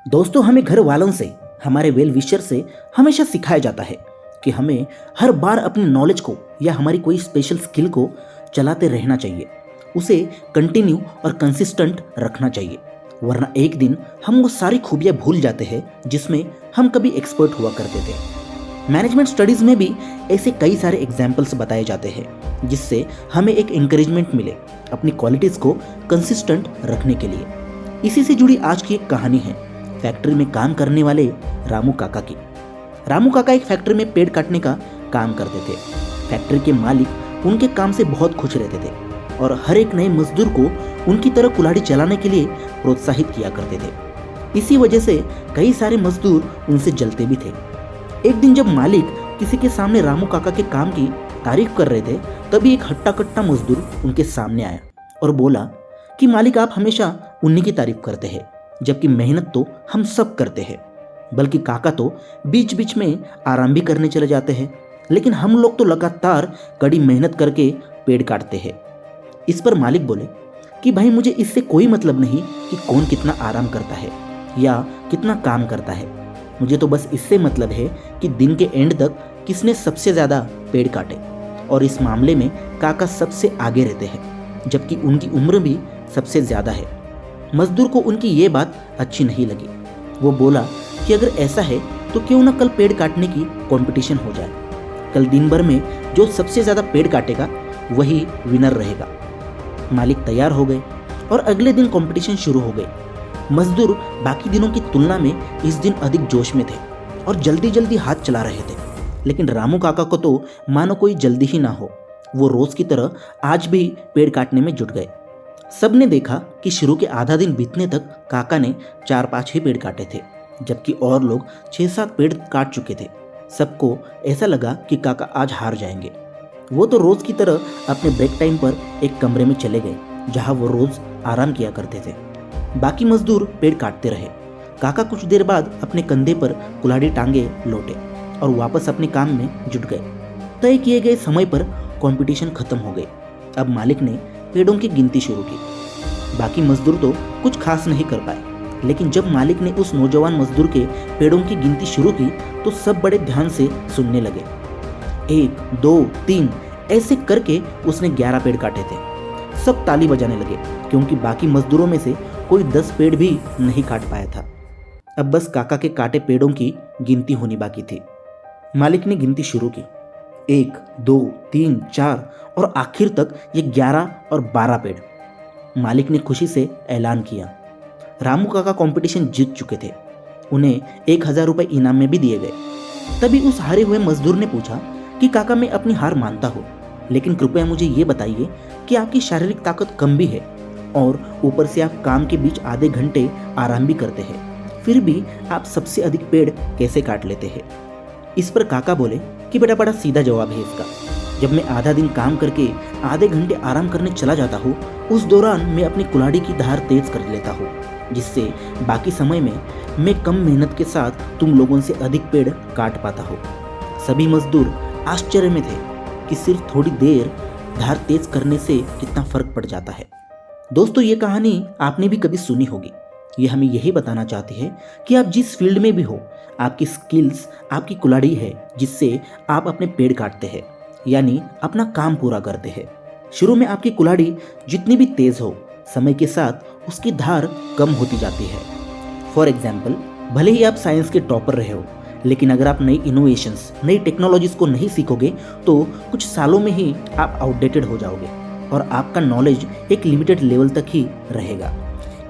दोस्तों, हमें घर वालों से, हमारे वेल विशर से हमेशा सिखाया जाता है कि हमें हर बार अपनी नॉलेज को या हमारी कोई स्पेशल स्किल को चलाते रहना चाहिए, उसे कंटिन्यू और कंसिस्टेंट रखना चाहिए, वरना एक दिन हम वो सारी खूबियाँ भूल जाते हैं जिसमें हम कभी एक्सपर्ट हुआ करते थे। मैनेजमेंट स्टडीज़ में भी ऐसे कई सारे एग्जाम्पल्स बताए जाते हैं जिससे हमें एक इंकरेजमेंट मिले अपनी क्वालिटीज़ को कंसिस्टेंट रखने के लिए। इसी से जुड़ी आज की एक कहानी है फैक्ट्री में काम करने वाले रामू काका की। रामू काका एक फैक्ट्री में पेड़ काटने का काम करते थे। फैक्ट्री के मालिक उनके काम से बहुत खुश रहते थे और हर एक नए मजदूर को उनकी तरह कुल्हाड़ी चलाने के लिए प्रोत्साहित किया करते थे। इसी वजह से कई सारे मजदूर उनसे जलते भी थे। एक दिन जब मालिक किसी के सामने रामू काका के काम की तारीफ कर रहे थे, तभी एक हट्टा कट्टा मजदूर उनके सामने आया और बोला कि मालिक, आप हमेशा उन्हीं की तारीफ करते हैं, जबकि मेहनत तो हम सब करते हैं। बल्कि काका तो बीच बीच में आराम भी करने चले जाते हैं, लेकिन हम लोग तो लगातार कड़ी मेहनत करके पेड़ काटते हैं। इस पर मालिक बोले कि भाई, मुझे इससे कोई मतलब नहीं कि कौन कितना आराम करता है या कितना काम करता है। मुझे तो बस इससे मतलब है कि दिन के एंड तक किसने सबसे ज़्यादा पेड़ काटे, और इस मामले में काका सबसे आगे रहते हैं, जबकि उनकी उम्र भी सबसे ज़्यादा है। मजदूर को उनकी ये बात अच्छी नहीं लगी। वो बोला कि अगर ऐसा है तो क्यों ना कल पेड़ काटने की कंपटीशन हो जाए। कल दिन भर में जो सबसे ज़्यादा पेड़ काटेगा वही विनर रहेगा। मालिक तैयार हो गए और अगले दिन कंपटीशन शुरू हो गई। मजदूर बाकी दिनों की तुलना में इस दिन अधिक जोश में थे और जल्दी जल्दी हाथ चला रहे थे, लेकिन रामू काका को तो मानो कोई जल्दी ही ना हो। वो रोज की तरह आज भी पेड़ काटने में जुट गए। सबने देखा कि शुरू के आधा दिन बीतने तक काका ने 4-5 ही पेड़ काटे थे, जबकि और लोग 6-7 पेड़ काट चुके थे। सबको ऐसा लगा कि काका आज हार जाएंगे। वो तो रोज की तरह अपने ब्रेक टाइम पर एक कमरे में चले गए जहां वो रोज आराम किया करते थे। बाकी मजदूर पेड़ काटते रहे। काका कुछ देर बाद अपने कंधे पर कुल्हाड़ी टांगे लौटे और वापस अपने काम में जुट गए। तय किए गए समय पर कंपटीशन खत्म हो गई। अब मालिक ने पेड़ों की गिनती शुरू की। बाकी मजदूर तो कुछ खास नहीं कर पाए, लेकिन जब मालिक ने उस नौजवान मजदूर के पेड़ों की गिनती शुरू की तो सब बड़े ध्यान से सुनने लगे। 1, 2, 3 ऐसे करके उसने 11 पेड़ काटे थे। सब ताली बजाने लगे क्योंकि बाकी मजदूरों में से कोई 10 पेड़ भी नहीं काट पाया था। अब बस काका के काटे पेड़ों की गिनती होनी बाकी थी। मालिक ने गिनती शुरू की। 1, 2, 3, 4 और आखिर तक ये 11 और 12 पेड़। मालिक ने खुशी से ऐलान किया, रामू काका कंपटीशन जीत चुके थे। उन्हें 1000 रुपये इनाम में भी दिए गए। तभी उस हारे हुए मजदूर ने पूछा कि काका, मैं अपनी हार मानता हूँ, लेकिन कृपया मुझे ये बताइए कि आपकी शारीरिक ताकत कम भी है और ऊपर से आप काम के बीच आधे घंटे आराम भी करते हैं, फिर भी आप सबसे अधिक पेड़ कैसे काट लेते हैं। इस पर काका बोले कि बेटा, बड़ा सीधा जवाब है इसका। जब मैं आधा दिन काम करके आधे घंटे आराम करने चला जाता हूँ, उस दौरान मैं अपनी कुल्हाड़ी की धार तेज कर लेता हूँ, जिससे बाकी समय में मैं कम मेहनत के साथ तुम लोगों से अधिक पेड़ काट पाता हूँ। सभी मजदूर आश्चर्य में थे कि सिर्फ थोड़ी देर धार तेज करने से कितना फर्क पड़ जाता है। दोस्तों, ये कहानी आपने भी कभी सुनी होगी। ये हमें यही बताना चाहती है कि आप जिस फील्ड में भी हो, आपकी स्किल्स आपकी कुल्हाड़ी है जिससे आप अपने पेड़ काटते हैं, यानी अपना काम पूरा करते हैं। शुरू में आपकी कुल्हाड़ी जितनी भी तेज हो, समय के साथ उसकी धार कम होती जाती है। फॉर एग्जाम्पल, भले ही आप साइंस के टॉपर रहे हो, लेकिन अगर आप नई इनोवेशंस, नई टेक्नोलॉजीज को नहीं सीखोगे तो कुछ सालों में ही आप आउटडेटेड हो जाओगे और आपका नॉलेज एक लिमिटेड लेवल तक ही रहेगा।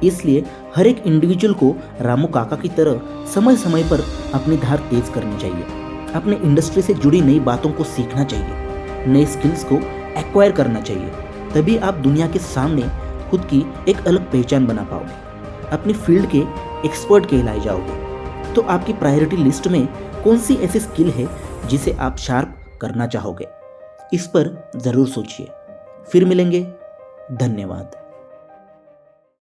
इसलिए हर एक इंडिविजुअल को रामू काका की तरह समय समय पर अपनी धार तेज करनी चाहिए। अपने इंडस्ट्री से जुड़ी नई बातों को सीखना चाहिए, नए स्किल्स को एक्वायर करना चाहिए। तभी आप दुनिया के सामने खुद की एक अलग पहचान बना पाओगे, अपनी फील्ड के एक्सपर्ट कहलाए जाओगे। तो आपकी प्रायोरिटी लिस्ट में कौन सी ऐसी स्किल है जिसे आप शार्प करना चाहोगे? इस पर ज़रूर सोचिए। फिर मिलेंगे। धन्यवाद।